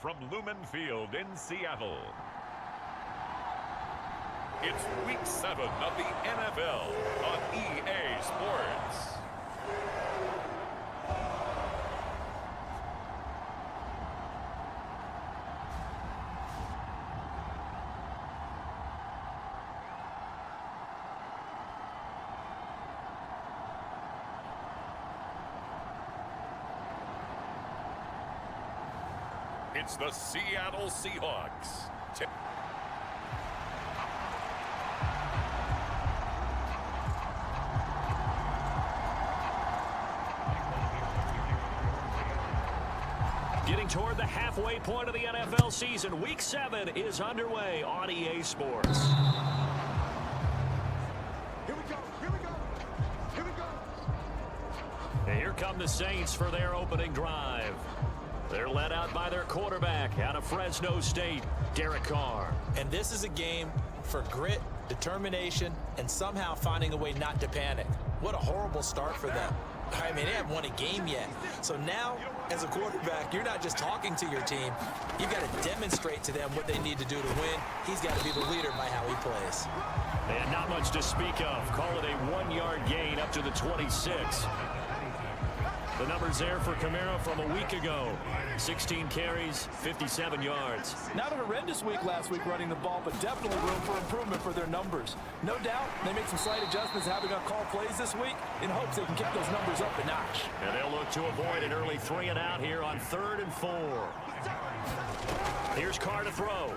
from Lumen Field in Seattle. It's Week 7 of the NFL on EA Sports. It's the Seattle Seahawks. Getting toward the halfway point of the NFL season, Week 7 is underway on EA Sports. Here we go, here we go, here we go. And here come the Saints for their opening drive. They're led out by their quarterback out of Fresno State, Derek Carr. And this is a game for grit, determination, and somehow finding a way not to panic. What a horrible start for them. I mean, they haven't won a game yet. So now, as a quarterback, you're not just talking to your team. You've got to demonstrate to them what they need to do to win. He's got to be the leader by how he plays. And not much to speak of. Call it a 1-yard gain up to the 26. The numbers there for Kamara from a week ago. 16 carries, 57 yards. Not a horrendous week last week running the ball, but definitely room for improvement for their numbers. No doubt, they made some slight adjustments how they're going to call plays this week in hopes they can kick those numbers up a notch. And they'll look to avoid an early 3 and out here on 3rd and 4. Here's Carr to throw.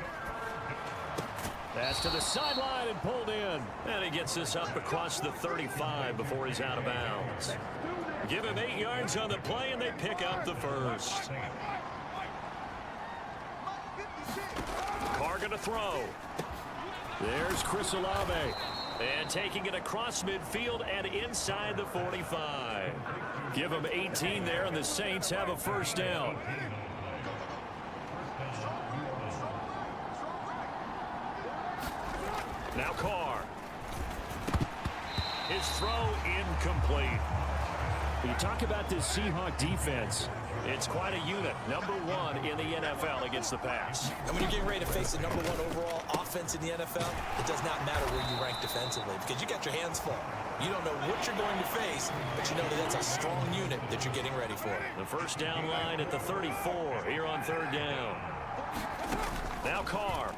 Pass to the sideline and pulled in. And he gets this up across the 35 before he's out of bounds. Give him 8 yards on the play, and they pick up the first. Carr going to throw. There's Chris Olave. And taking it across midfield and inside the 45. Give him 18 there, and the Saints have a first down. Now Carr. His throw incomplete. You talk about this Seahawk defense. It's quite a unit. Number 1 in the NFL against the pass. And when you're getting ready to face the number 1 overall offense in the NFL, it does not matter where you rank defensively because you got your hands full. You don't know what you're going to face, but you know that that's a strong unit that you're getting ready for. The first down line at the 34 here on 3rd down. Now Carr.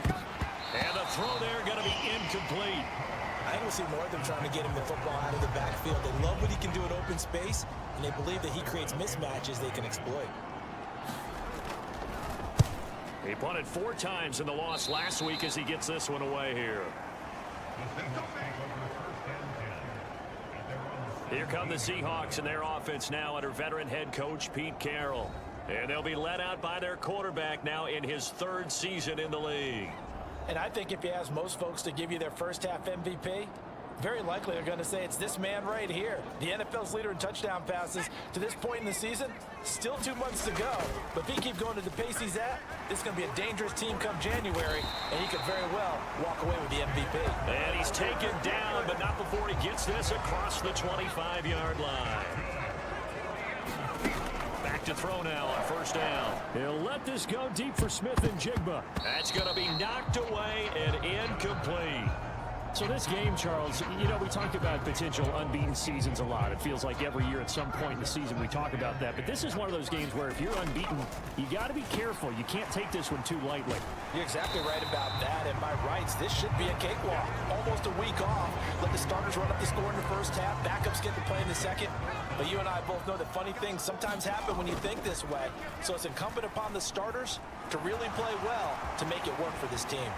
And the throw there going to be incomplete. I don't see more of them trying to get him the football out of the backfield. They love what he can do in open space, and they believe that he creates mismatches they can exploit. He punted 4 times in the loss last week as he gets this one away here. Here come the Seahawks and their offense now under veteran head coach Pete Carroll. And they'll be led out by their quarterback now in his 3rd season in the league. And I think if you ask most folks to give you their first half MVP, very likely they're going to say it's this man right here. The NFL's leader in touchdown passes to this point in the season. Still 2 months to go. But if he keeps going to the pace he's at, this is going to be a dangerous team come January, and he could very well walk away with the MVP. And he's taken down, but not before he gets this across the 25-yard line. Back to throw now on 1st down. He'll let this go deep for Smith and Jigba. That's going to be knocked away and incomplete. So this game, Charles, you know, we talk about potential unbeaten seasons a lot. It feels like every year at some point in the season we talk about that. But this is one of those games where if you're unbeaten, you got to be careful. You can't take this one too lightly. You're exactly right about that. And by rights, this should be a cakewalk. Almost a week off. Let the starters run up the score in the first half. Backups get to play in the second. But you and I both know that funny things sometimes happen when you think this way. So it's incumbent upon the starters to really play well to make it work for this team.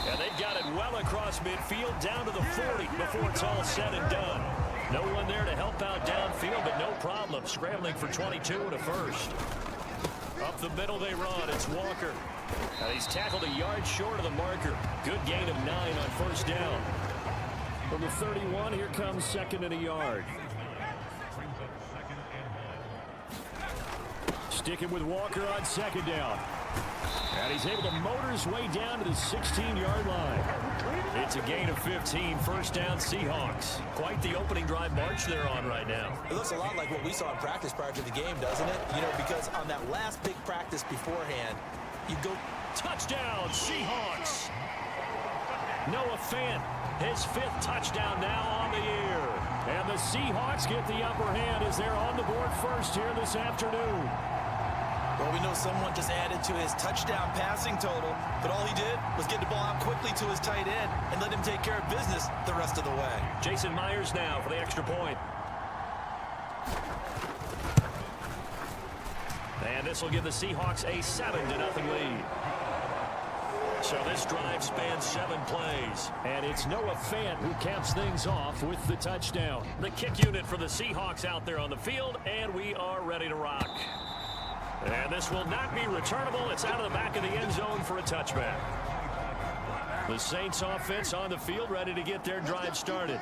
And they've got it well across midfield down to the 40 before it's all said and done. No one there to help out downfield, but no problem. Scrambling for 22 and a first. Up the middle they run. It's Walker. And he's tackled a yard short of the marker. Good gain of 9 on 1st down. From the 31, here comes 2nd and a yard. sticking with Walker on second down. And he's able to motor his way down to the 16-yard line. It's a gain of 15, first down Seahawks. Quite the opening drive march they're on right now. It looks a lot like what we saw in practice prior to the game, doesn't it? You know, because on that last big practice beforehand, you go... Touchdown, Seahawks. Noah Fant, his 5th touchdown now on the year. And the Seahawks get the upper hand as they're on the board first here this afternoon. Well, we know someone just added to his touchdown passing total, but all he did was get the ball out quickly to his tight end and let him take care of business the rest of the way. Jason Myers now for the extra point. And this will give the Seahawks a 7-0 lead. So this drive spans 7 plays. And it's Noah Fant who caps things off with the touchdown. The kick unit for the Seahawks out there on the field, and we are ready to rock. And this will not be returnable. It's out of the back of the end zone for a touchback. The Saints offense on the field, ready to get their drive started.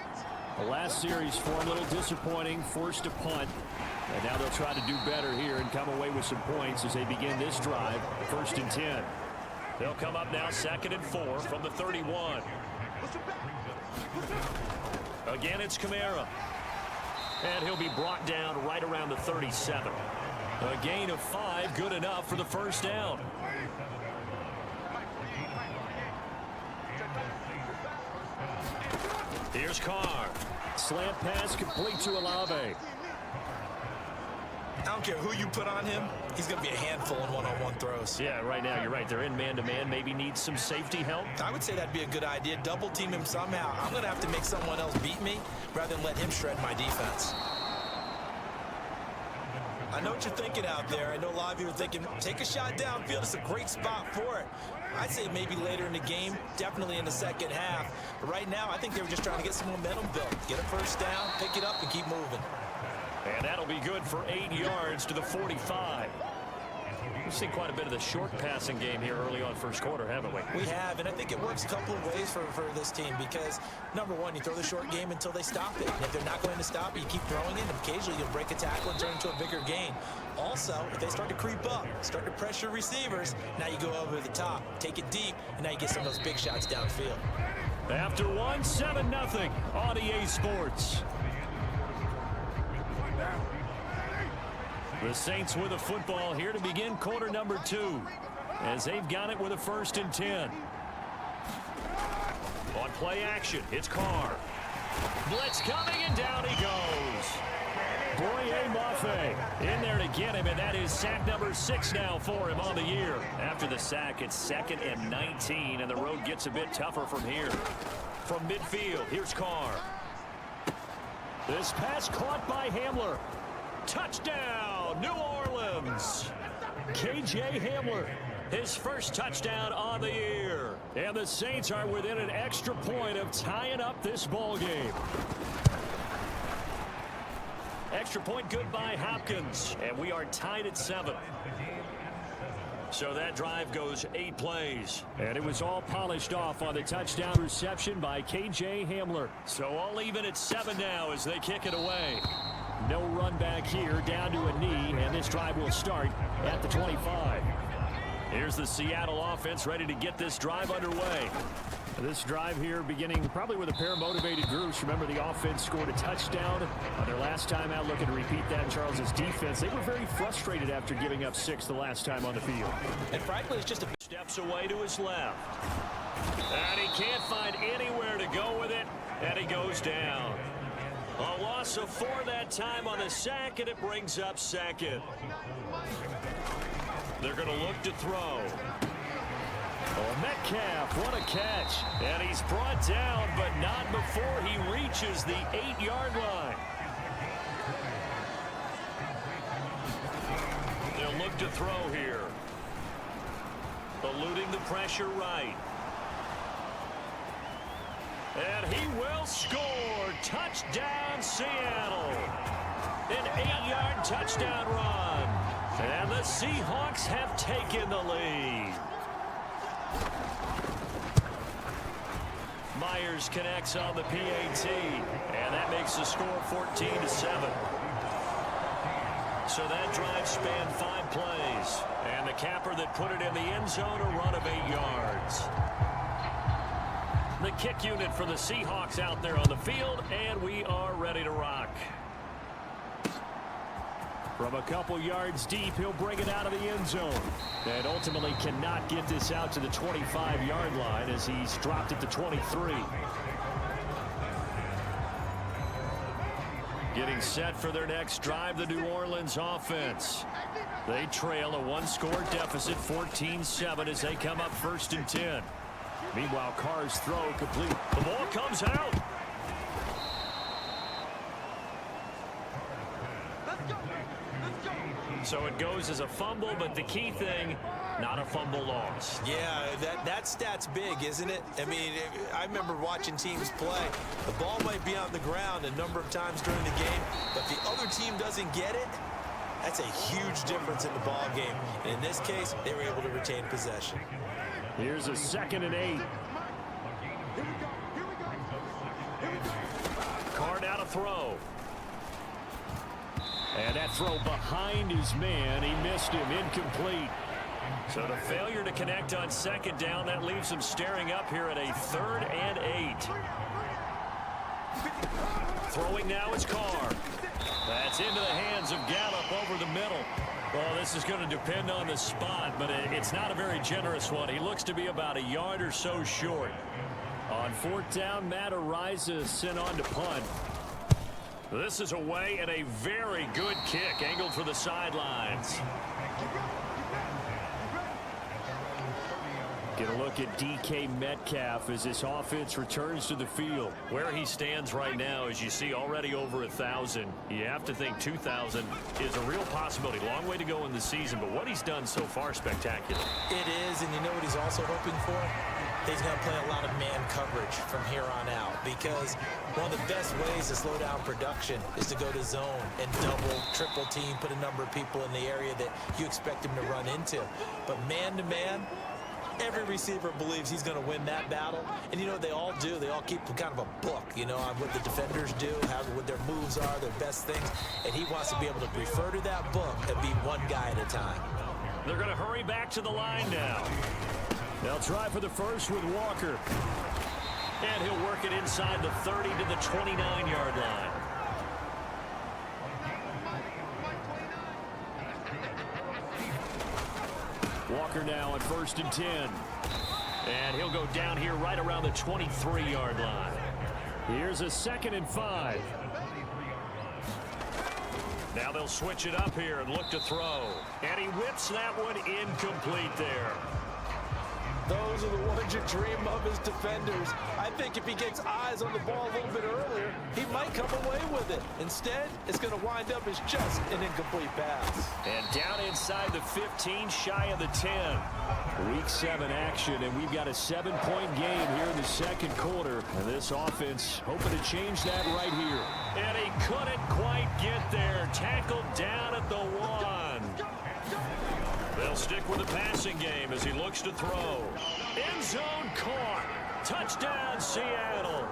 The last series for a little disappointing, forced a punt. And now they'll try to do better here and come away with some points as they begin this drive, 1st and 10. They'll come up now 2nd and 4 from the 31. Again, it's Kamara. And he'll be brought down right around the 37. A gain of 5, good enough for the first down. Here's Carr. Slant pass complete to Olave. I don't care who you put on him, he's going to be a handful in one-on-one throws. Yeah, right now, you're right. They're in man-to-man. Maybe needs some safety help. I would say that'd be a good idea. Double team him somehow. I'm going to have to make someone else beat me rather than let him shred my defense. I know what you're thinking out there. I know a lot of you are thinking, take a shot downfield. It's a great spot for it. I'd say maybe later in the game, definitely in the second half. But right now, I think they were just trying to get some momentum built. Get a first down, pick it up, and keep moving. And that'll be good for 8 yards to the 45. We've seen quite a bit of the short passing game here early on first quarter, haven't we? We have, and I think it works a couple of ways for this team because, number one, you throw the short game until they stop it. And if they're not going to stop it, you keep throwing it, and occasionally you'll break a tackle and turn into a bigger gain. Also, if they start to creep up, start to pressure receivers, now you go over the top, take it deep, and now you get some of those big shots downfield. After 7-0 on EA Sports. The Saints with a football here to begin quarter number 2 as they've got it with a 1st and 10. On play action, it's Carr. Blitz coming, and down he goes. Boye Mafe in there to get him, and that is sack number 6 now for him on the year. After the sack, it's 2nd and 19, and the road gets a bit tougher from here. From midfield, here's Carr. This pass caught by Hamler. Touchdown, New Orleans. KJ Hamler, his first touchdown on the year. And the Saints are within an extra point of tying up this ball game. Extra point good by Hopkins, and we are tied at 7. So that drive goes 8 plays. And it was all polished off on the touchdown reception by KJ Hamler. So all even at 7 now as they kick it away. No run back here, down to a knee, and this drive will start at the 25. Here's the Seattle offense ready to get this drive underway. This drive here beginning probably with a pair of motivated groups. Remember, the offense scored a touchdown on their last time out. Looking to repeat that in Charles's defense. They were very frustrated after giving up 6 the last time on the field. And frankly, it's just a steps away to his left. And he can't find anywhere to go with it, and he goes down. A loss of 4 that time on the sack, and it brings up 2nd. They're going to look to throw. Oh, Metcalf, what a catch. And he's brought down, but not before he reaches the 8-yard line. They'll look to throw here. Eluding the pressure right. And he will score. Touchdown, Seattle. An 8-yard touchdown run. And the Seahawks have taken the lead. Myers connects on the PAT, and that makes the score 14-7. So that drive spanned 5 plays. And the capper that put it in the end zone, a run of 8 yards. The kick unit for the Seahawks out there on the field, and we are ready to rock. From a couple yards deep, he'll bring it out of the end zone. And ultimately cannot get this out to the 25-yard line as he's dropped it to 23. Getting set for their next drive, the New Orleans offense. They trail a 1-score deficit, 14-7, as they come up 1st and 10. Meanwhile, Carr's throw complete. The ball comes out. So it goes as a fumble, but the key thing, not a fumble loss. Yeah, that stat's big, isn't it? I mean, I remember watching teams play. The ball might be on the ground a number of times during the game, but if the other team doesn't get it, that's a huge difference in the ball game. And in this case, they were able to retain possession. Here's a 2nd and 8. Carr now to throw. And that throw behind his man. He missed him. Incomplete. So the failure to connect on 2nd down, that leaves him staring up here at a 3rd and 8. Throwing now is Carr. That's into the hands of Gallup over the middle. Well, this is going to depend on the spot, but it's not a very generous one. He looks to be about a yard or so short. On 4th down, Matt Ariza sent on to punt. This is away and a very good kick angled for the sidelines. Get a look at DK Metcalf as this offense returns to the field. Where he stands right now, as you see, already over 1,000. You have to think 2,000 is a real possibility. Long way to go in the season, but what he's done so far, spectacular. It is, and you know what he's also hoping for? He's going to play a lot of man coverage from here on out, because one of the best ways to slow down production is to go to zone and double, triple team, put a number of people in the area that you expect him to run into. But man-to-man, every receiver believes he's going to win that battle. And you know what they all do? They all keep kind of a book, you know, on what the defenders do, what their moves are, their best things. And he wants to be able to refer to that book and be one guy at a time. They're going to hurry back to the line now. They'll try for the first with Walker. And he'll work it inside the 30 to the 29-yard line. Walker now on 1st and 10. And he'll go down here right around the 23-yard line. Here's a 2nd and 5. Now they'll switch it up here and look to throw. And he whips that one incomplete there. Those are the ones you dream of as defenders. I think if he gets eyes on the ball a little bit earlier, he might come away with it. Instead, it's going to wind up as just an incomplete pass. And down inside the 15, shy of the 10. Week 7 action, and we've got a 7-point game here in the 2nd quarter. And this offense hoping to change that right here. And he couldn't quite get there. Tackled down at the 1. They'll stick with the passing game as he looks to throw. End zone caught. Touchdown, Seattle.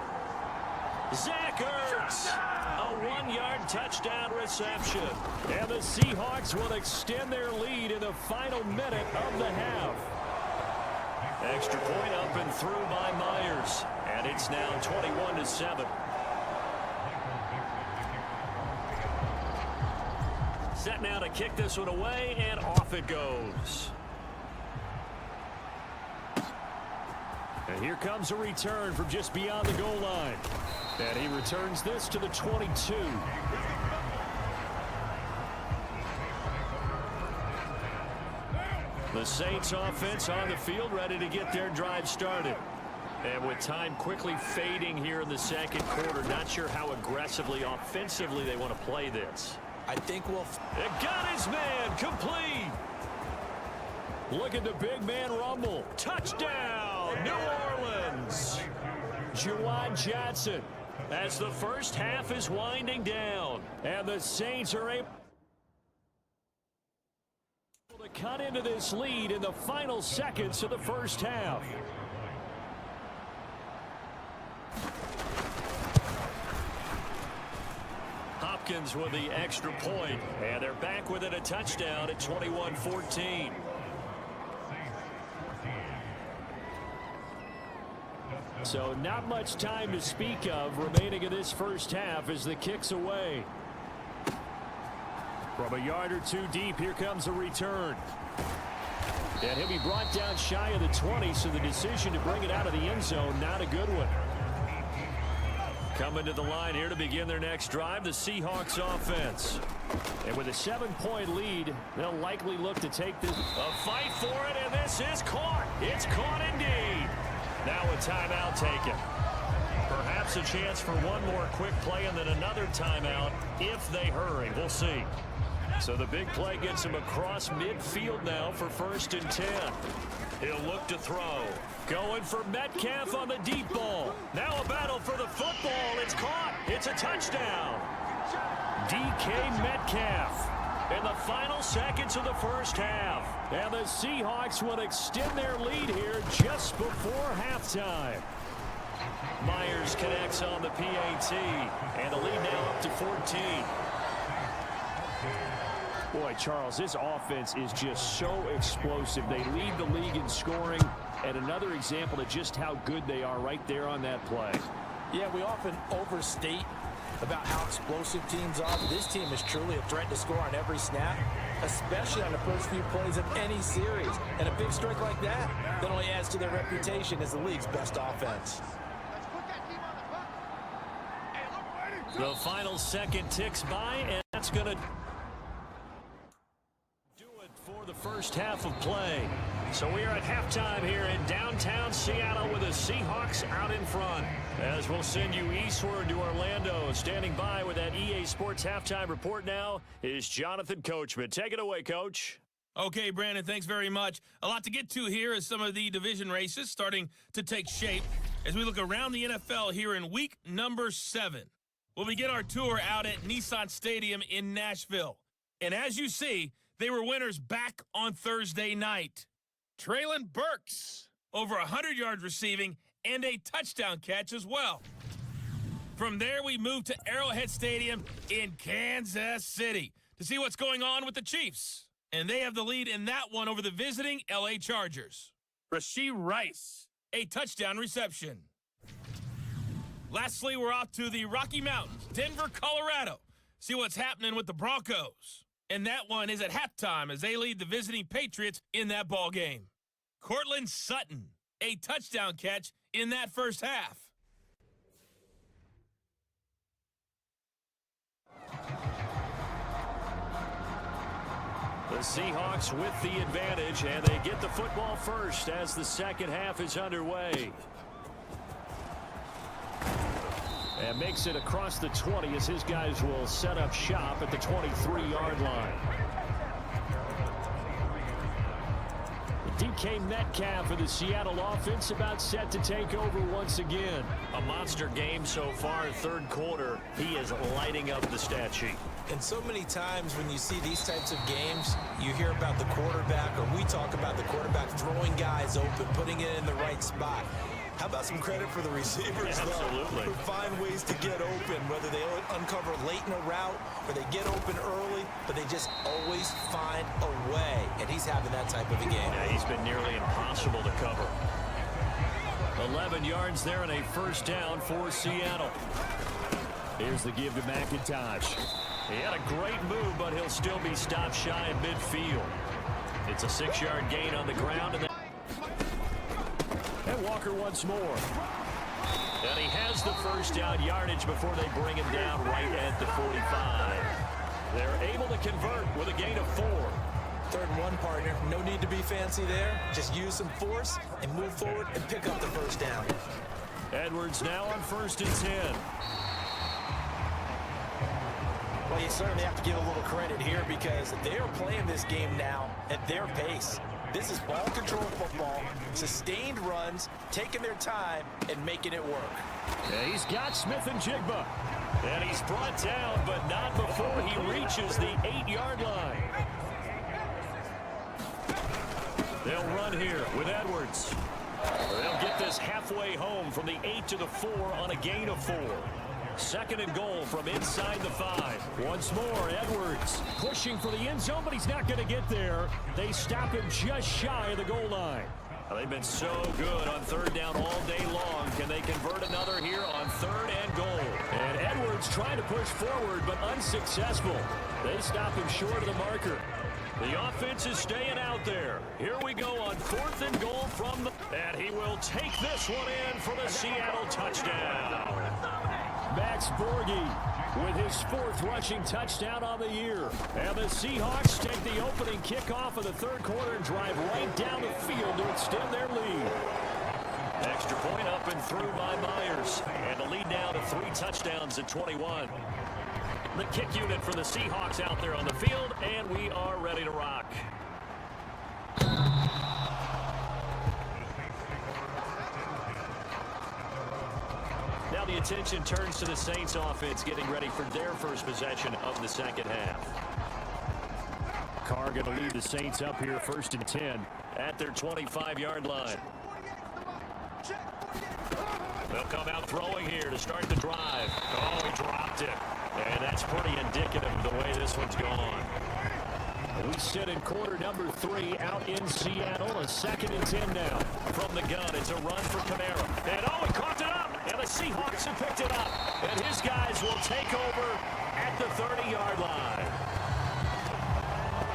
Zach Ertz. A 1-yard touchdown reception. And the Seahawks will extend their lead in the final minute of the half. Extra point up and through by Myers. And it's now 21-7. Set now to kick this one away, and off it goes. And here comes a return from just beyond the goal line. And he returns this to the 22. The Saints offense on the field, ready to get their drive started. And with time quickly fading here in the 2nd quarter, not sure how aggressively, offensively they want to play this. I think we'll... It got his man, complete. Look at the big man rumble. Touchdown, New Orleans. Juwan Johnson. As the first half is winding down. And the Saints are able to cut into this lead in the final seconds of the first half. Falcons with the extra point, and they're back within a touchdown at 21-14. So not much time to speak of remaining in this first half as the kick's away. From a yard or two deep, here comes a return. And he'll be brought down shy of the 20, so the decision to bring it out of the end zone, not a good one. Coming to the line here to begin their next drive, the Seahawks offense. And with a 7-point lead, they'll likely look to take this. A fight for it, and this is caught. It's caught indeed. Now a timeout taken. Perhaps a chance for one more quick play and then another timeout if they hurry. We'll see. So the big play gets him across midfield now for 1st and 10. He'll look to throw. Going for Metcalf on the deep ball. Now a battle for the football. It's caught. It's a touchdown. DK Metcalf in the final seconds of the first half. And the Seahawks will extend their lead here just before halftime. Myers connects on the PAT. And the lead now up to 14. Boy, Charles, this offense is just so explosive. They lead the league in scoring, and another example of just how good they are right there on that play. Yeah, we often overstate about how explosive teams are. This team is truly a threat to score on every snap, especially on the first few plays of any series. And a big strike like that only adds to their reputation as the league's best offense. The final second ticks by, and that's going to do it for the first half of play. So we are at halftime here in downtown Seattle with the Seahawks out in front. As we'll send you eastward to Orlando. Standing by with that EA Sports halftime report now is Jonathan Coachman. Take it away, Coach. Okay, Brandon, thanks very much. A lot to get to here as some of the division races starting to take shape as we look around the NFL here in week number 7. We'll begin our tour out at Nissan Stadium in Nashville. And as you see, they were winners back on Thursday night. Traylon Burks, over 100 yards receiving and a touchdown catch as well. From there, we move to Arrowhead Stadium in Kansas City to see what's going on with the Chiefs. And they have the lead in that one over the visiting LA Chargers. Rashee Rice, a touchdown reception. Lastly, we're off to the Rocky Mountains, Denver, Colorado. See what's happening with the Broncos. And that one is at halftime as they lead the visiting Patriots in that ball game. Cortland Sutton, a touchdown catch in that first half. The Seahawks with the advantage, and they get the football first as the second half is underway. And makes it across the 20 as his guys will set up shop at the 23-yard line. DK Metcalf of the Seattle offense about set to take over once again. A monster game so far, third quarter. He is lighting up the stat sheet. And so many times when you see these types of games, you hear about the quarterback, or we talk about the quarterback throwing guys open, putting it in the right spot. How about some credit for the receivers, Absolutely. Who find ways to get open, whether they uncover late in a route or they get open early, but they just always find a way. And he's having that type of a game. Yeah, he's been nearly impossible to cover. 11 yards there and a first down for Seattle. Here's the give to McIntosh. He had a great move, but he'll still be stopped shy in midfield. It's a 6-yard gain on the ground. And Walker once more. And he has the first down yardage before they bring him down right at the 45. They're able to convert with a gain of 4. 3rd and 1, partner. No need to be fancy there. Just use some force and move forward and pick up the first down. Edwards now on 1st and 10. Well, you certainly have to give a little credit here because they are playing this game now at their pace. This is ball control football, sustained runs, taking their time, and making it work. Yeah, he's got Smith and Jigba. And he's brought down, but not before he reaches the 8-yard line. They'll run here with Edwards. They'll get this halfway home from the 8 to the 4 on a gain of 4. Second and goal from inside the 5. Once more, Edwards pushing for the end zone, but he's not going to get there. They stop him just shy of the goal line. Well, they've been so good on third down all day long. Can they convert another here on third and goal? And Edwards trying to push forward, but unsuccessful. They stop him short of the marker. The offense is staying out there. Here we go on fourth and goal from the... And he will take this one in for the Seattle touchdown. Max Borghi with his 4th rushing touchdown on the year. And the Seahawks take the opening kickoff of the third quarter and drive right down the field to extend their lead. Extra point up and through by Myers. And the lead now to 3 touchdowns at 21. The kick unit for the Seahawks out there on the field, and we are ready to rock. Now the attention turns to the Saints offense getting ready for their first possession of the second half. Carr going to lead the Saints up here 1st and 10 at their 25-yard line. They'll come out throwing here to start the drive. Oh, he dropped it. And that's pretty indicative of the way this one's gone. We sit in quarter number 3 out in Seattle. A 2nd and 10 now. From the gun, it's a run for Kamara. And oh, he caught it up. And the Seahawks have picked it up. And his guys will take over at the 30-yard line.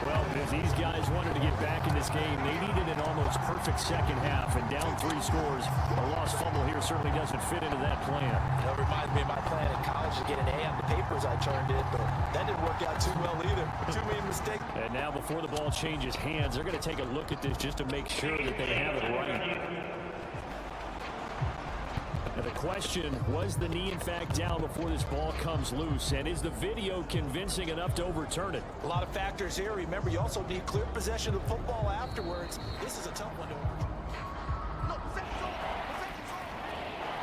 Well, if these guys wanted to get back in this game, they needed an almost perfect second half. And down 3 scores, a lost fumble here certainly doesn't fit into that plan. That reminds me of my plan in college to get an A on the papers I turned in, but that didn't work out too well either. Too many mistakes. And now before the ball changes hands, they're going to take a look at this just to make sure that they have it right. Now the question, was the knee in fact down before this ball comes loose? And is the video convincing enough to overturn it? A lot of factors here. Remember, you also need clear possession of the football afterwards. This is a tough one to overturn.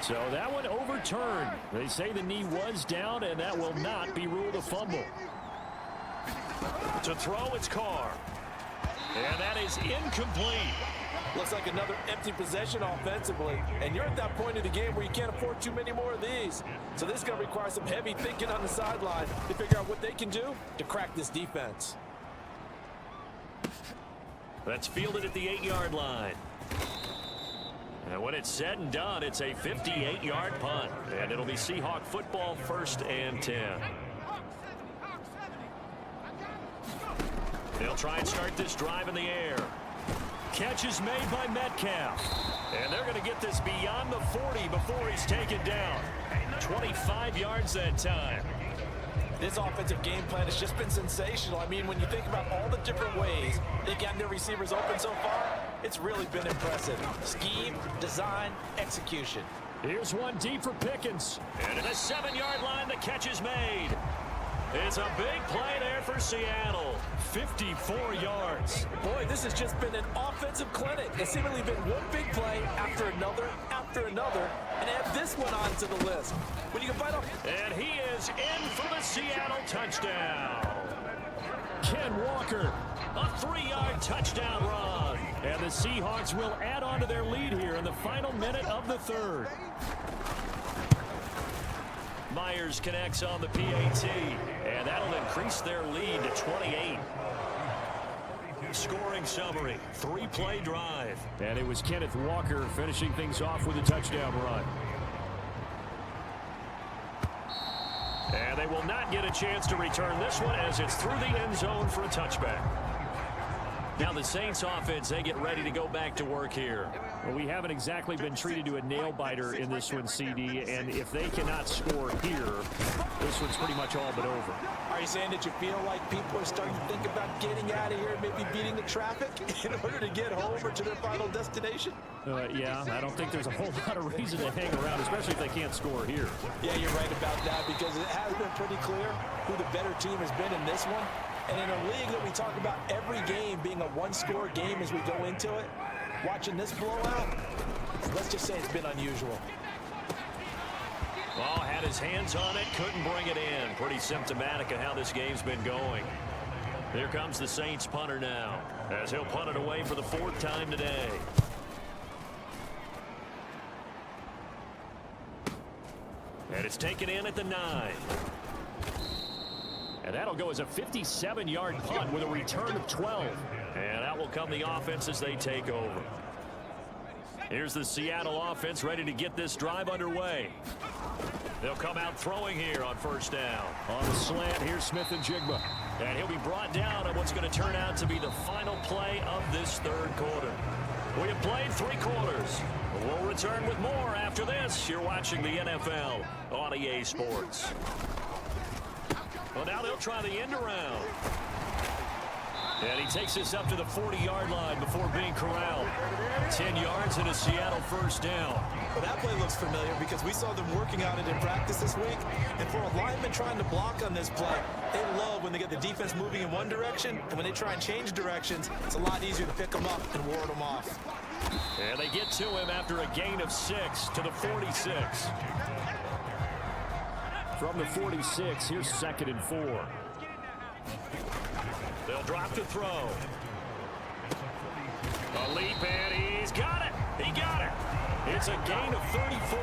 So that one overturned. They say the knee was down, and that will not be ruled a fumble. To throw, it's Carr. And that is incomplete. Looks like another empty possession offensively. And you're at that point of the game where you can't afford too many more of these. So this is going to require some heavy thinking on the sideline to figure out what they can do to crack this defense. That's fielded at the 8-yard line. And when it's said and done, it's a 58-yard punt. And it'll be Seahawk football 1st and 10. They'll try and start this drive in the air. Catch is made by Metcalf. And they're going to get this beyond the 40 before he's taken down. 25 yards that time. This offensive game plan has just been sensational. I mean, when you think about all the different ways they got their receivers open so far, it's really been impressive. Scheme, design, execution. Here's one deep for Pickens. And at the 7-yard line, the catch is made. It's a big play there for Seattle. 54 yards. Boy, this has just been an offensive clinic. It's seemingly been one big play after another, and add this one onto the list. When you can find out. And he is in for the Seattle touchdown. Ken Walker, a 3-yard touchdown run. And the Seahawks will add on to their lead here in the final minute of the 3rd. Myers connects on the PAT, and that'll increase their lead to 28. Scoring summary, 3-play drive. And it was Kenneth Walker finishing things off with a touchdown run. And they will not get a chance to return this one as it's through the end zone for a touchback. Now the Saints offense, they get ready to go back to work here. Well, we haven't exactly been treated to a nail-biter in this one, CD, and if they cannot score here, this one's pretty much all but over. Are you saying that you feel like people are starting to think about getting out of here, maybe beating the traffic in order to get home or to their final destination? Yeah, I don't think there's a whole lot of reason to hang around, especially if they can't score here. Yeah, you're right about that, because it has been pretty clear who the better team has been in this one. And in a league that we talk about every game being a one-score game as we go into it, watching this blowout, let's just say it's been unusual. Ball had his hands on it, couldn't bring it in. Pretty symptomatic of how this game's been going. Here comes the Saints punter now, as he'll punt it away for the 4th time today. And it's taken in at the 9. And that'll go as a 57-yard punt with a return of 12. And out will come the offense as they take over. Here's the Seattle offense ready to get this drive underway. They'll come out throwing here on first down. On the slant, here's Smith and Jigba. And he'll be brought down on what's going to turn out to be the final play of this third quarter. We have played 3 quarters. We'll return with more after this. You're watching the NFL on EA Sports. Well, now they'll try the end around. And he takes this up to the 40-yard line before being corralled. 10 yards and a Seattle first down. Well, that play looks familiar because we saw them working on it in practice this week. And for a lineman trying to block on this play, they love when they get the defense moving in one direction. And when they try and change directions, it's a lot easier to pick them up and ward them off. And they get to him after a gain of 6 to the 46. From the 46, here's 2nd and 4. They'll drop to throw. A leap, and he's got it. He got it. It's a gain of 34.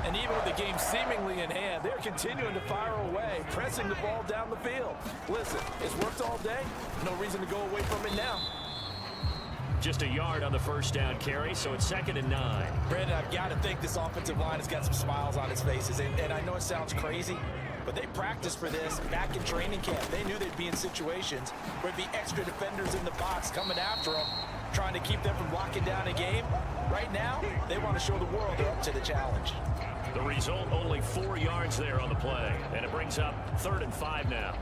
And even with the game seemingly in hand, they're continuing to fire away, pressing the ball down the field. Listen, it's worked all day. No reason to go away from it now. Just a yard on the first down carry, so it's 2nd and 9. Brandon, I've got to think this offensive line has got some smiles on its faces. And I know it sounds crazy, but they practiced for this back in training camp. They knew they'd be in situations where there'd be extra defenders in the box coming after them, trying to keep them from locking down a game. Right now, they want to show the world they're up to the challenge. The result, only 4 yards there on the play, and it brings up 3rd and 5 now.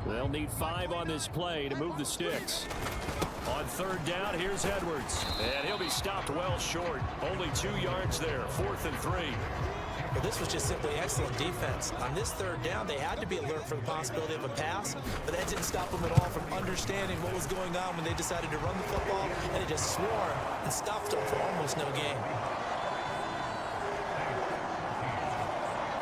They'll need 5 on this play to move the sticks. On 3rd down, here's Edwards. And he'll be stopped well short. Only 2 yards there, 4th and 3. But this was just simply excellent defense. On this 3rd down, they had to be alert for the possibility of a pass, but that didn't stop them at all from understanding what was going on when they decided to run the football, and they just swarmed and stuffed them for almost no gain.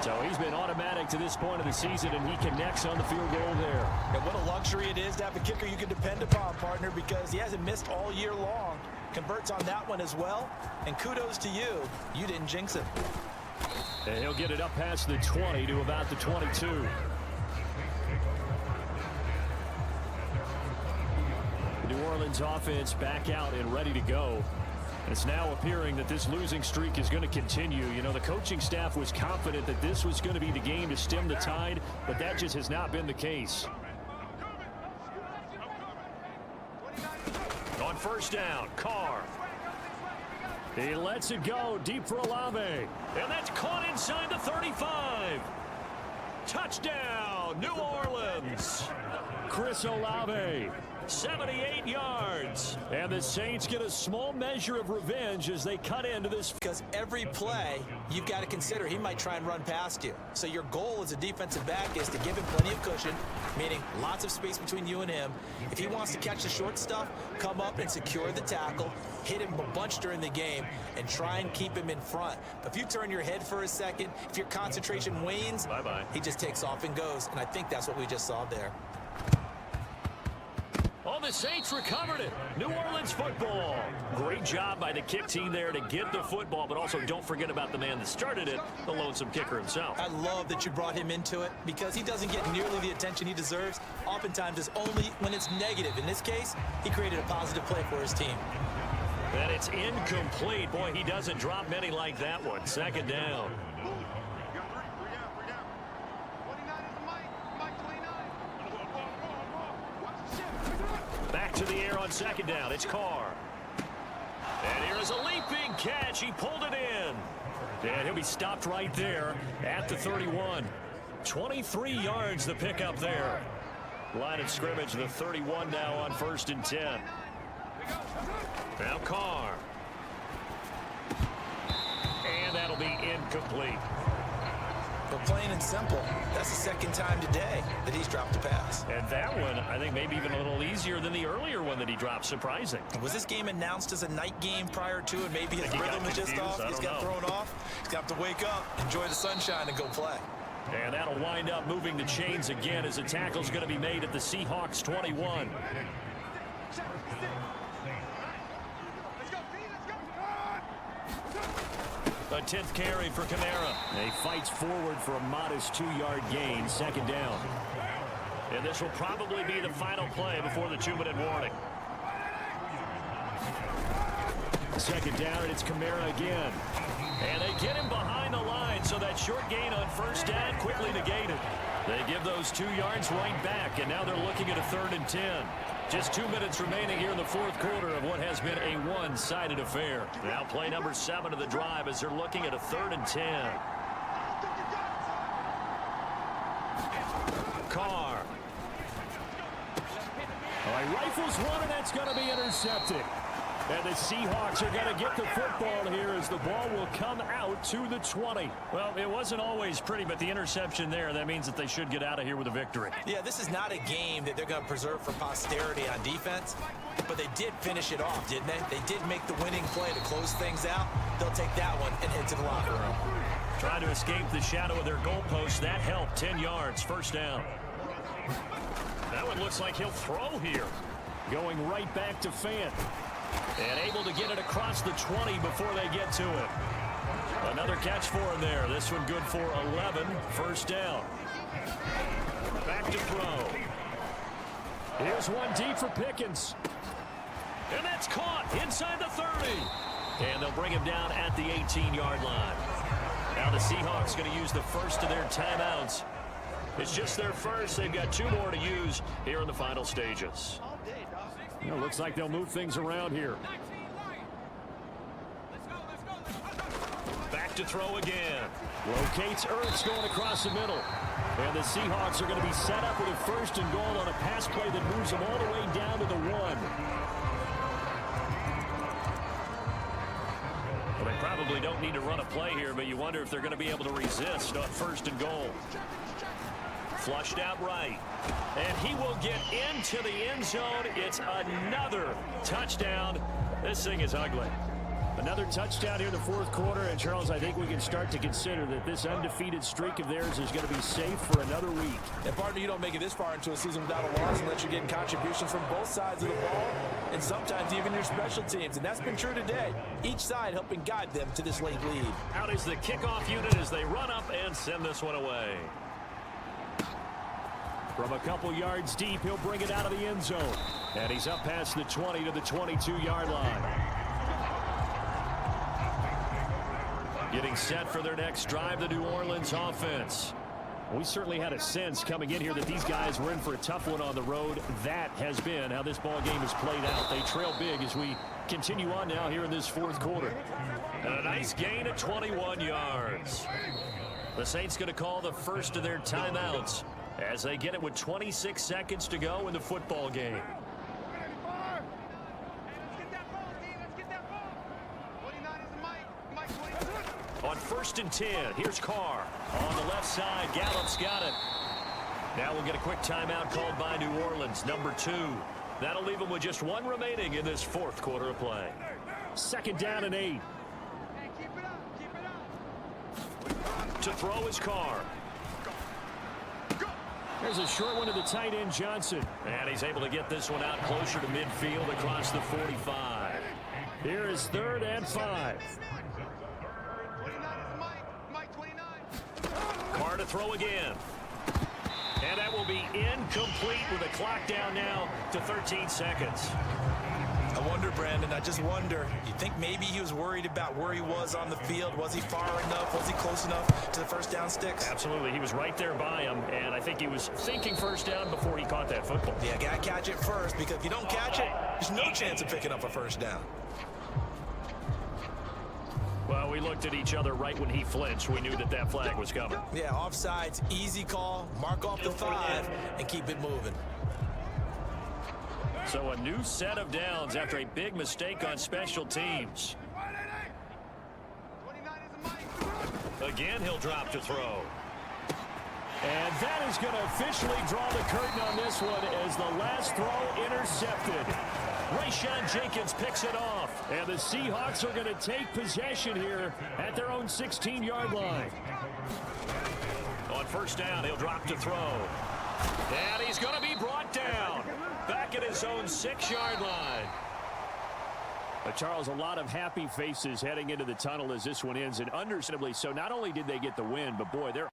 So he's been automatic to this point of the season, and he connects on the field goal there. And what a luxury it is to have a kicker you can depend upon, partner, because he hasn't missed all year long. Converts on that one as well, and kudos to you. You didn't jinx him. And he'll get it up past the 20 to about the 22. The New Orleans offense back out and ready to go. It's now appearing that this losing streak is going to continue. You know, the coaching staff was confident that this was going to be the game to stem the tide, but that just has not been the case. On first down, Carr. He lets it go deep for Olave. And that's caught inside the 35. Touchdown, New Orleans. Chris Olave. 78 yards. And the Saints get a small measure of revenge as they cut into this. Because every play, you've got to consider he might try and run past you. So your goal as a defensive back is to give him plenty of cushion, meaning lots of space between you and him. If he wants to catch the short stuff, come up and secure the tackle, hit him a bunch during the game, and try and keep him in front. But if you turn your head for a second, if your concentration wanes, bye-bye, he just takes off and goes. And I think that's what we just saw there. Oh, the Saints recovered it. New Orleans football. Great job by the kick team there to get the football, but also don't forget about the man that started it, the lonesome kicker himself. I love that you brought him into it because he doesn't get nearly the attention he deserves. Oftentimes it's only when it's negative. In this case, he created a positive play for his team. And it's incomplete. Boy, he doesn't drop many like that one. 2nd down. Back to the air on 2nd down. It's Carr. And here is a leaping catch. He pulled it in. And he'll be stopped right there at the 31. 23 yards the pickup there. Line of scrimmage, the 31 now on 1st and 10. Now Carr. And that'll be incomplete. But plain and simple, that's the 2nd time today that he's dropped a pass. And that one, I think, maybe even a little easier than the earlier one that he dropped. Surprising. Was this game announced as a night game prior to, and maybe his rhythm is just off? He's got thrown off. He's got to wake up, enjoy the sunshine, and go play. And that'll wind up moving the chains again as a tackle's going to be made at the Seahawks 21. A 10th carry for Kamara. He fights forward for a modest 2-yard gain, 2nd down. And this will probably be the final play before the 2-minute warning. 2nd down, and it's Kamara again. And they get him behind the line, so that short gain on 1st down quickly negated. They give those 2 yards right back, and now they're looking at a 3rd and 10. Just 2 minutes remaining here in the 4th quarter of what has been a one-sided affair. Now play number 7 of the drive as they're looking at a 3rd and 10. Carr. All right, rifles one, and that's going to be intercepted. And the Seahawks are going to get the football here as the ball will come out to the 20. Well, it wasn't always pretty, but the interception there, that means that they should get out of here with a victory. Yeah, this is not a game that they're going to preserve for posterity on defense, but they did finish it off, didn't they? They did make the winning play to close things out. They'll take that one and head to the locker room. Trying to escape the shadow of their goalpost. That helped. 10 yards, 1st down. That one looks like he'll throw here. Going right back to Fant. And able to get it across the 20 before they get to it. Another catch for him there. This one good for 11. 1st down. Back to throw. Here's one deep for Pickens. And that's caught inside the 30. And they'll bring him down at the 18-yard line. Now the Seahawks going to use the first of their timeouts. It's just their first. They've got 2 more to use here in the final stages. You know, looks like they'll move things around here. Back to throw again. Locates Ertz going across the middle. And the Seahawks are going to be set up with a 1st and goal on a pass play that moves them all the way down to the 1. Well, they probably don't need to run a play here, but you wonder if they're going to be able to resist on 1st and goal. Flushed out right. And he will get into the end zone. It's another touchdown. This thing is ugly. Another touchdown here in the 4th quarter. And, Charles, I think we can start to consider that this undefeated streak of theirs is going to be safe for another week. And, partner, you don't make it this far into a season without a loss unless you're getting contributions from both sides of the ball and sometimes even your special teams. And that's been true today. Each side helping guide them to this late lead. Out is the kickoff unit as they run up and send this one away. From a couple yards deep, he'll bring it out of the end zone. And he's up past the 20 to the 22-yard line. Getting set for their next drive, the New Orleans offense. We certainly had a sense coming in here that these guys were in for a tough one on the road. That has been how this ball game has played out. They trail big as we continue on now here in this 4th quarter. And a nice gain of 21 yards. The Saints going to call the first of their timeouts as they get it with 26 seconds to go in the football game. On 1st and 10, here's Carr. On the left side, Gallup's got it. Now we'll get a quick timeout called by New Orleans, number 2. That'll leave them with just 1 remaining in this 4th quarter of play. 2nd down and 8. To throw is Carr. There's a short one to the tight end, Johnson. And he's able to get this one out closer to midfield across the 45. Here is 3rd and 5. Carr to throw again. And that will be incomplete with the clock down now to 13 seconds. I wonder, Brandon, I just wonder, you think maybe he was worried about where he was on the field? Was he far enough? Was he close enough to the 1st down sticks? Absolutely. He was right there by him, and I think he was thinking 1st down before he caught that football. Yeah, got to catch it first, because if you don't catch it, there's no chance of picking up a 1st down. Well, we looked at each other right when he flinched. We knew that that flag was coming. Yeah, offsides, easy call, mark off the 5, and keep it moving. So a new set of downs after a big mistake on special teams. Again, he'll drop to throw. And that is going to officially draw the curtain on this one as the last throw intercepted. Rayshawn Jenkins picks it off. And the Seahawks are going to take possession here at their own 16-yard line. On 1st down, he'll drop to throw. And he's going to be brought down back at his own 6-yard line. Charles, a lot of happy faces heading into the tunnel as this one ends, and understandably so. Not only did they get the win, but boy, they're